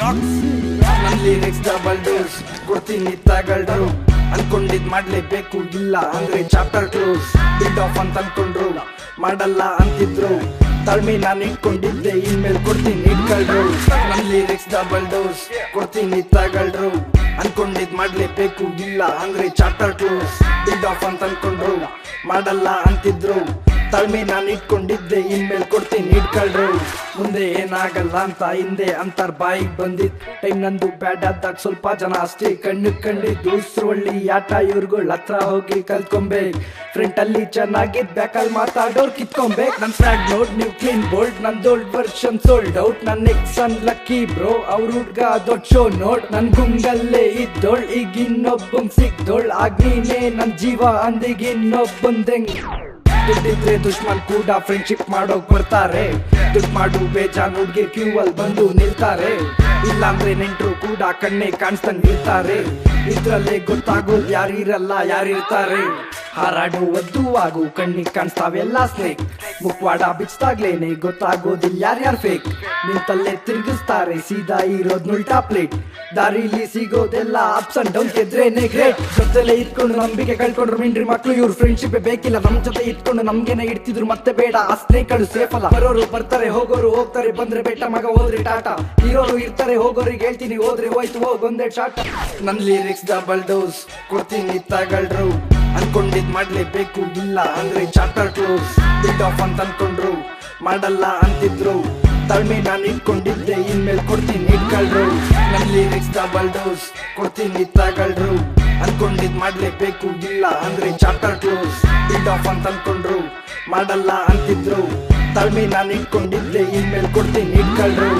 ನನ್ lyrics double dose ಕೊಡ್ತೀನಿ ತಗಳ್ರು ಅನ್ಕೊಂಡಿದ್ ಮಾಡ್ಲೇಬೇಕು ಇಲ್ಲ ಅಂದ್ರೆ ಚಾಪ್ಟರ್ ಕ್ಲೋಸ್ ಬಿಲ್ಡ್ ಆಫ್ ಅಂತ ಅನ್ಕೊಂಡ್ರು ಮಾಡಲ್ಲ ಅಂತಿದ್ರು ತಾಳ್ಮೆ ನಾನು ಇಟ್ಕೊಂಡಿದ್ದೆ ಇನ್ಮೇಲೆ ಕೊಡ್ತೀನಿ ಇಟ್ಕೊಳ್ರು ನನ್ ಲಿರಿಕ್ಸ್ ಡಬಲ್ ಡೋಸ್ ಕೊಡ್ತೀನಿ ತಗಳ್ರು ಅನ್ಕೊಂಡಿದ್ ಮಾಡ್ಲೇಬೇಕು ಇಲ್ಲ ಅಂದ್ರೆ ಚಾಪ್ಟರ್ ಕ್ಲೋಸ್ ಬಿಲ್ಡ್ ಆಫ್ ಅಂತ ಅನ್ಕೊಂಡ್ರು ಮಾಡಲ್ಲ ಅಂತಿದ್ರು ತಾಳ್ಮೆ ನಾನು ಇಟ್ಕೊಂಡಿದ್ದೆ ಇನ್ಮೇಲೆ ಕೊಡ್ತೀನಿ ಇಟ್ಕೊಳ್ರು ಮುಂದೆ ಏನಾಗಲ್ಲ ಅಂತ ಹಿಂದೆ ಅಂತಾರ್ ಬಾಯಿಗೆ ಬಂದಿದ್ ಟೈಮ್ ನಂದು ಬ್ಯಾಡ್ ಆದಾಗ ಸ್ವಲ್ಪ ಜನ ಅಷ್ಟೇ ಕಂಡಿದ್ದು ಒಳ್ಳಿ ಆಟ ಇವ್ರುಗಳ ಹತ್ರ ಹೋಗಿ ಕಲ್ತ್ಕೊಂಬೇಕ್ ಫ್ರಂಟ್ ಅಲ್ಲಿ ಚೆನ್ನಾಗಿದ್ ಬ್ಯಾಕಲ್ ಮಾತಾಡೋರ್ ಕಿತ್ಕೊಂಬೇಕ್ ನನ್ ಫ್ರಾಗ್ ನೋಡ್ ನೀವು ಕ್ಲೀನ್ ಬೋಲ್ಡ್ ನಂದು ಓಲ್ಡ್ ವರ್ಷನ್ ಸೋಲ್ಡ್ ಔಟ್ ನನ್ ಎಕ್ಸ್ ಅನ್ ಲಕ್ಕಿ ಬ್ರೋ ಅವ್ರ ಹುಡ್ಗ ದೊಡ್ಡ ಶೋ ನೋಡ್ ನನ್ ಗುಂಗಲ್ಲೇ ಇದ್ದೋಳ್ ಈಗ ಇನ್ನೊಬ್ಬಂಗ್ ಸಿಕ್ದೋಳ್ ಆಗ ನೀನೇ ನನ್ ಜೀವ ಅಂದಿಗೆ ಇನ್ನೊಬ್ಬಂದೆಂಗ್ ದುಡ್ಡಿದ್ರೆ ದುಶ್ಮನ್ ಕೂಡ ಫ್ರೆಂಡ್ಶಿಪ್ ಮಾಡೋಕ್ ಬರ್ತಾರೆ ದುಡ್ಡು ಮಾಡು ಬೇಜಾನ್ ಹುಡ್ಗಿ ಕ್ಯೂ ಅಲ್ಲಿ ಬಂದು ನಿಲ್ತಾರೆ ಇಲ್ಲಾಂದ್ರೆ ನೆಂಟ್ರು ಕೂಡ ಕಣ್ಣೆ ಕಾಣಿಸ್ತಂಗ್ ಇರ್ತಾರೆ ಇದ್ರಲ್ಲೇ ಗೊತ್ತಾಗೋದು ಯಾರಿರಲ್ಲ ಯಾರಿರ್ತಾರೆ ಹಾರಾಡು ಒದ್ದು ಆಗು ಕಣ್ಣಿಗೆ ಕಾಣಿಸ್ತಾವೆಲ್ಲ ಸ್ನೇಕ್ ಮುಖವಾಡ ಬಿಚ್ತಾಗ್ಲೇನೆ ಗೊತ್ತಾಗೋದಿಲ್ಲ ಯಾರ್ಯಾರು ಫೇಕ್ ನಿಂತಲ್ಲೇ ತಿರ್ಗಿಸ್ತಾರೆ ಸೀದಾ ಇರೋದ್ ಉಲ್ಟಾ ಪ್ಲೇಟ್ ದಾರಿಲಿ ಸಿಗೋದೆಲ್ಲ ಅಪ್ಸ್ ಅಂಡ್ ಡೌನ್ ಗೆದ್ರೇನೆ ಗ್ರೇಟ್ ಜೊತೆಲೆ ಇಟ್ಕೊಂಡು ನಂಬಿಕೆ ಕಳ್ಕೊಂಡ್ರು ಮಿಂಡ್ರಿ ಮಕ್ಳು ಇವ್ರು ಫ್ರೆಂಡ್ಶಿಪ್ ಬೇಕಿಲ್ಲ ನಮ್ ಜೊತೆ ಇಟ್ಕೊಂಡು ನಮ್ಗೆನೆ ಇಡ್ತಿದ್ರು ಮತ್ತೆ ಬೇಡ ಆ ಸ್ನೇಕ್ಗಳು ಸೇಫ್ ಅಲ್ಲ ಬರೋರು ಬರ್ತಾರೆ ಹೋಗೋರು ಹೋಗ್ತಾರೆ ಬಂದ್ರೆ ಬೆಟ್ಟ ಮಗ ಹೋದ್ರೆ ಟಾಟಾ ಇರೋರು ಇರ್ತಾರೆ ಹೋಗೋರಿಗೆ ಹೇಳ್ತೀನಿ ಹೋದ್ರೆ ಹೋಯ್ತು ಹೋಗೊಂದೇ ಶಾಟ ನನ್ ಲಿರಿಕ್ಸ್ ಡಬಲ್ ಡೋಸ್ ಕೊಡ್ತೀನಿ ತಗಳ್ರು ಅನ್ಕೊಂಡಿದ್ ಮಾಡ್ಲೇಬೇಕು ಇಲ್ಲ ಅಂದ್ರೆ ಚಾಪ್ಟರ್ ಕ್ಲೋಸ್ ಬಿಲ್ಡ್ ಆಫ್ ಅಂತ ಅನ್ಕೊಂಡ್ರು ಮಾಡಲ್ಲ ಅಂತಿದ್ರು ತಾಳ್ಮೆ ನಾನು ಇಟ್ಕೊಂಡಿದ್ದೆ ಇನ್ಮೇಲೆ ಕೊಡ್ತೀನಿ ಇಟ್ಕೊಳ್ರು ನನ್ ಲಿರಿಕ್ಸ್ ಡಬಲ್ ಡೋಸ್ ಕೊಡ್ತೀನಿ ತಗಳ್ರು ಅನ್ಕೊಂಡಿದ್ ಮಾಡ್ಲೇಬೇಕು ಇಲ್ಲ ಅಂದ್ರೆ ಚಾಪ್ಟರ್ ಕ್ಲೋಸ್ ಬಿಲ್ಡ್ ಆಫ್ ಅಂತ ಅನ್ಕೊಂಡ್ರು ಮಾಡಲ್ಲ ಅಂತಿದ್ರು ತಾಳ್ಮೆ ನಾನು ಇಟ್ಕೊಂಡಿದ್ದೆ ಇನ್ಮೇಲೆ ಕೊಡ್ತೀನಿ ಇಟ್ಕೊಳ್ರು